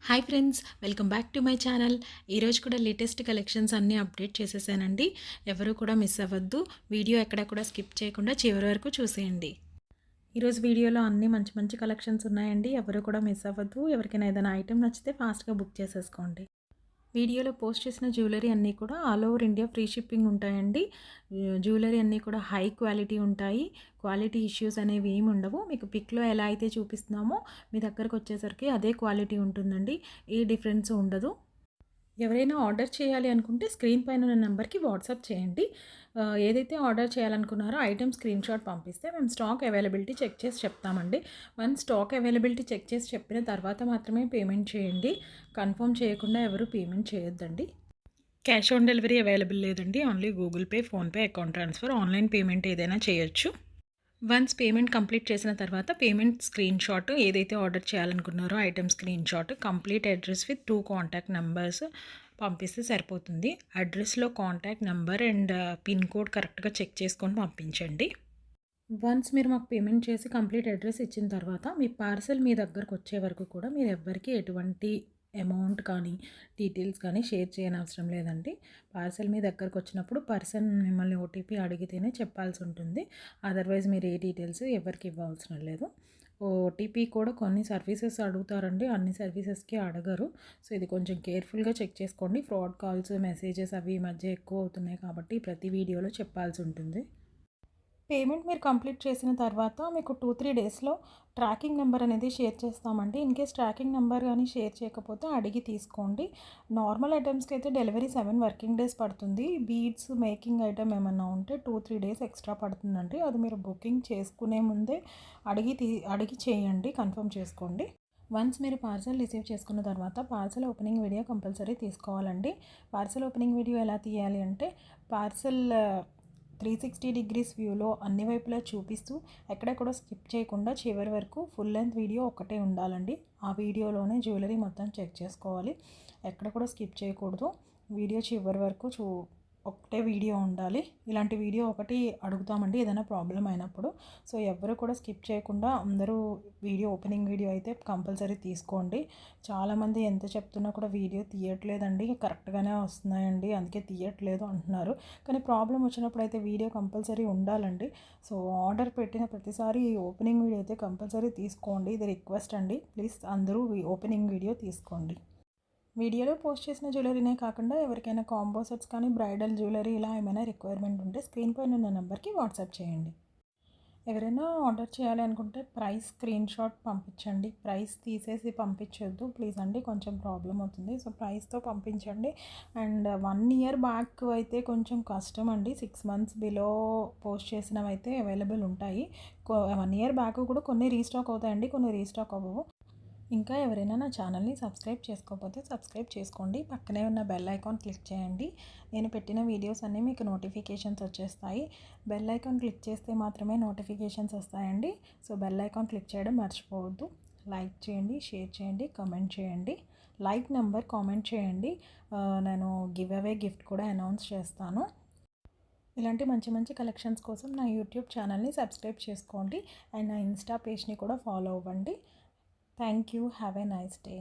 Hi friends, welcome back to my channel. ఈరోజు కూడా latest collections అన్నీ అప్డేట్ చేసేసానండి. ఎవరు కూడా మిస్ అవ్వద్దు. వీడియో ఎక్కడ కూడా స్కిప్ చేయకుండా చివరి వరకు చూసేయండి. ఈరోజు వీడియోలో అన్నీ మంచి మంచి కలెక్షన్స్ ఉన్నాయండి. ఎవరు కూడా మిస్ అవ్వద్దు. ఎవరికైనా ఏదైనా ఐటెం నచ్చితే ఫాస్ట్గా బుక్ చేసేసుకోండి. వీడియోలో పోస్ట్ చేసిన జ్యువెలరీ అన్నీ కూడా all over India free shipping ఉంటాయండి. జ్యువెలరీ అన్నీ కూడా హై క్వాలిటీ ఉంటాయి. క్వాలిటీ ఇష్యూస్ అనేవి ఏమి ఉండవు. మీకు పిక్లో ఎలా అయితే చూపిస్తున్నామో మీ దగ్గరకు వచ్చేసరికి అదే క్వాలిటీ ఉంటుందండి. ఏ డిఫరెన్స్ ఉండదు. ఎవరైనా ఆర్డర్ చేయాలి అనుకుంటే స్క్రీన్ పైన ఉన్న నెంబర్కి వాట్సాప్ చేయండి. ఏదైతే ఆర్డర్ చేయాలనుకున్నారో ఐటెం స్క్రీన్ షాట్ పంపిస్తే మేము స్టాక్ అవైలబిలిటీ చెక్ చేసి చెప్తామండి. స్టాక్ అవైలబిలిటీ చెక్ చేసి చెప్పిన తర్వాత మాత్రమే పేమెంట్ చేయండి. కన్ఫర్మ్ చేయకుండా ఎవరు పేమెంట్ చేయొద్దండి. క్యాష్ ఆన్ డెలివరీ అవైలబుల్ లేదండి. Only Google Pay, PhonePe, account transfer, online payment ఏదైనా చేయొచ్చు. వన్స్ పేమెంట్ కంప్లీట్ చేసిన తర్వాత పేమెంట్ స్క్రీన్ షాట్ ఏదైతే ఆర్డర్ చేయాలనుకున్నారో item screen shot, complete address with 2 contact numbers పంపిస్తే సరిపోతుంది. అడ్రస్లో contact number and pin code కరెక్ట్గా చెక్ చేసుకొని పంపించండి. వన్స్ మీరు మాకు పేమెంట్ చేసి కంప్లీట్ అడ్రస్ ఇచ్చిన తర్వాత మీ పార్సల్ మీ దగ్గరకు వచ్చే వరకు కూడా మీరు ఎవ్వరికీ ఎటువంటి అమౌంట్ కానీ డీటెయిల్స్ కానీ షేర్ చేయనవసరం లేదండి. పార్సల్ మీ దగ్గరకు వచ్చినప్పుడు పర్సన్ మిమ్మల్ని ఓటీపీ అడిగితేనే చెప్పాల్సి ఉంటుంది. అదర్వైజ్ మీరు ఏ డీటెయిల్స్ ఎవరికి ఇవ్వాల్సిన లేదు. ఓటీపీ కూడా కొన్ని సర్వీసెస్ అడుగుతారండి, అన్ని సర్వీసెస్కి అడగరు. సో ఇది కొంచెం కేర్ఫుల్గా చెక్ చేసుకోండి. ఫ్రాడ్ కాల్స్, మెసేజెస్ అవి ఈ మధ్య ఎక్కువ అవుతున్నాయి కాబట్టి ప్రతి వీడియోలో చెప్పాల్సి ఉంటుంది. పేమెంట్ మీరు కంప్లీట్ చేసిన తర్వాత మీకు 2-3 డేస్లో ట్రాకింగ్ నెంబర్ అనేది షేర్ చేస్తామండి. ఇన్కేస్ ట్రాకింగ్ నెంబర్ కానీ షేర్ చేయకపోతే అడిగి తీసుకోండి. నార్మల్ ఐటమ్స్కి అయితే డెలివరీ 7 వర్కింగ్ డేస్ పడుతుంది. బీడ్స్ మేకింగ్ ఐటమ్ ఏమన్నా ఉంటే 2-3 డేస్ ఎక్స్ట్రా పడుతుందండి. అది మీరు బుకింగ్ చేసుకునే ముందే అడిగి చేయండి, కన్ఫర్మ్ చేసుకోండి. వన్స్ మీరు పార్సల్ రిసీవ్ చేసుకున్న తర్వాత పార్సల్ ఓపెనింగ్ వీడియో కంపల్సరీ తీసుకోవాలండి. పార్సల్ ఓపెనింగ్ వీడియో ఎలా తీయాలి అంటే పార్సల్ 360 డిగ్రీస్ వ్యూలో అన్ని వైపులా చూపిస్తూ ఎక్కడ కూడా స్కిప్ చేయకుండా చివరి వరకు ఫుల్ లెంత్ వీడియో ఒకటే ఉండాలండి. ఆ వీడియోలోనే జ్యువెలరీ మొత్తం చెక్ చేసుకోవాలి. ఎక్కడ కూడా స్కిప్ చేయకూడదు. వీడియో చివరి వరకు ఒకటే వీడియో ఉండాలి. ఇలాంటి వీడియో ఒకటి అడుగుతామండి ఏదైనా ప్రాబ్లం అయినప్పుడు. సో ఎవరు కూడా స్కిప్ చేయకుండా అందరూ ఓపెనింగ్ వీడియో అయితే కంపల్సరీ తీసుకోండి. చాలామంది ఎంత చెప్తున్నా కూడా వీడియో తీయట్లేదండి, కరెక్ట్గానే వస్తున్నాయండి అందుకే తీయట్లేదు అంటున్నారు. కానీ ప్రాబ్లం వచ్చినప్పుడు అయితే వీడియో కంపల్సరీ ఉండాలండి. సో ఆర్డర్ పెట్టిన ప్రతిసారి ఓపెనింగ్ వీడియో అయితే కంపల్సరీ తీసుకోండి. ఇది రిక్వెస్ట్ అండి. ప్లీజ్ అందరూ ఓపెనింగ్ వీడియో తీసుకోండి. వీడియోలో పోస్ట్ చేసిన జ్యువెలరీనే కాకుండా ఎవరికైనా కాంబో సెట్స్ కానీ బ్రైడల్ జ్యువెలరీ ఇలా ఏమైనా రిక్వైర్మెంట్ ఉంటే స్క్రీన్ పైన ఉన్న నెంబర్కి వాట్సాప్ చేయండి. ఎవరైనా ఆర్డర్ చేయాలి అనుకుంటే ప్రైస్ స్క్రీన్ షాట్ పంపించండి. ప్రైస్ తీసేసి పంపించొద్దు ప్లీజ్ అండి, కొంచెం ప్రాబ్లం అవుతుంది. సో ప్రైస్తో పంపించండి. అండ్ 1 ఇయర్ బ్యాక్ అయితే కొంచెం కష్టం అండి. 6 మంత్స్ బిలో పోస్ట్ చేసినవి అయితే అవైలబుల్ ఉంటాయి. 1 ఇయర్ బ్యాక్ కూడా కొన్ని రీస్టాక్ అవుతాయండి, కొన్ని రీస్టాక్ అవ్వవు. ఇంకా ఎవరైనా నా ఛానల్ని సబ్స్క్రైబ్ చేసుకోకపోతే సబ్స్క్రైబ్ చేసుకోండి. పక్కనే ఉన్న బెల్ ఐకాన్ క్లిక్ చేయండి. నేను పెట్టిన వీడియోస్ అన్నీ మీకు నోటిఫికేషన్స్ వచ్చేస్తాయి. బెల్ ఐకాన్ క్లిక్ చేస్తే మాత్రమే నోటిఫికేషన్స్ వస్తాయండి. సో బెల్ ఐకాన్ క్లిక్ చేయడం మర్చిపోవద్దు. లైక్ చేయండి, షేర్ చేయండి, కామెంట్ చేయండి. లైక్ నెంబర్ కామెంట్ చేయండి. నేను గివ్ అవే గిఫ్ట్ కూడా అనౌన్స్ చేస్తాను. ఇలాంటి మంచి మంచి కలెక్షన్స్ కోసం నా యూట్యూబ్ ఛానల్ని సబ్స్క్రైబ్ చేసుకోండి. అండ్ నా ఇన్స్టా పేజ్ని కూడా ఫాలో అవ్వండి. Thank you. Have a nice day.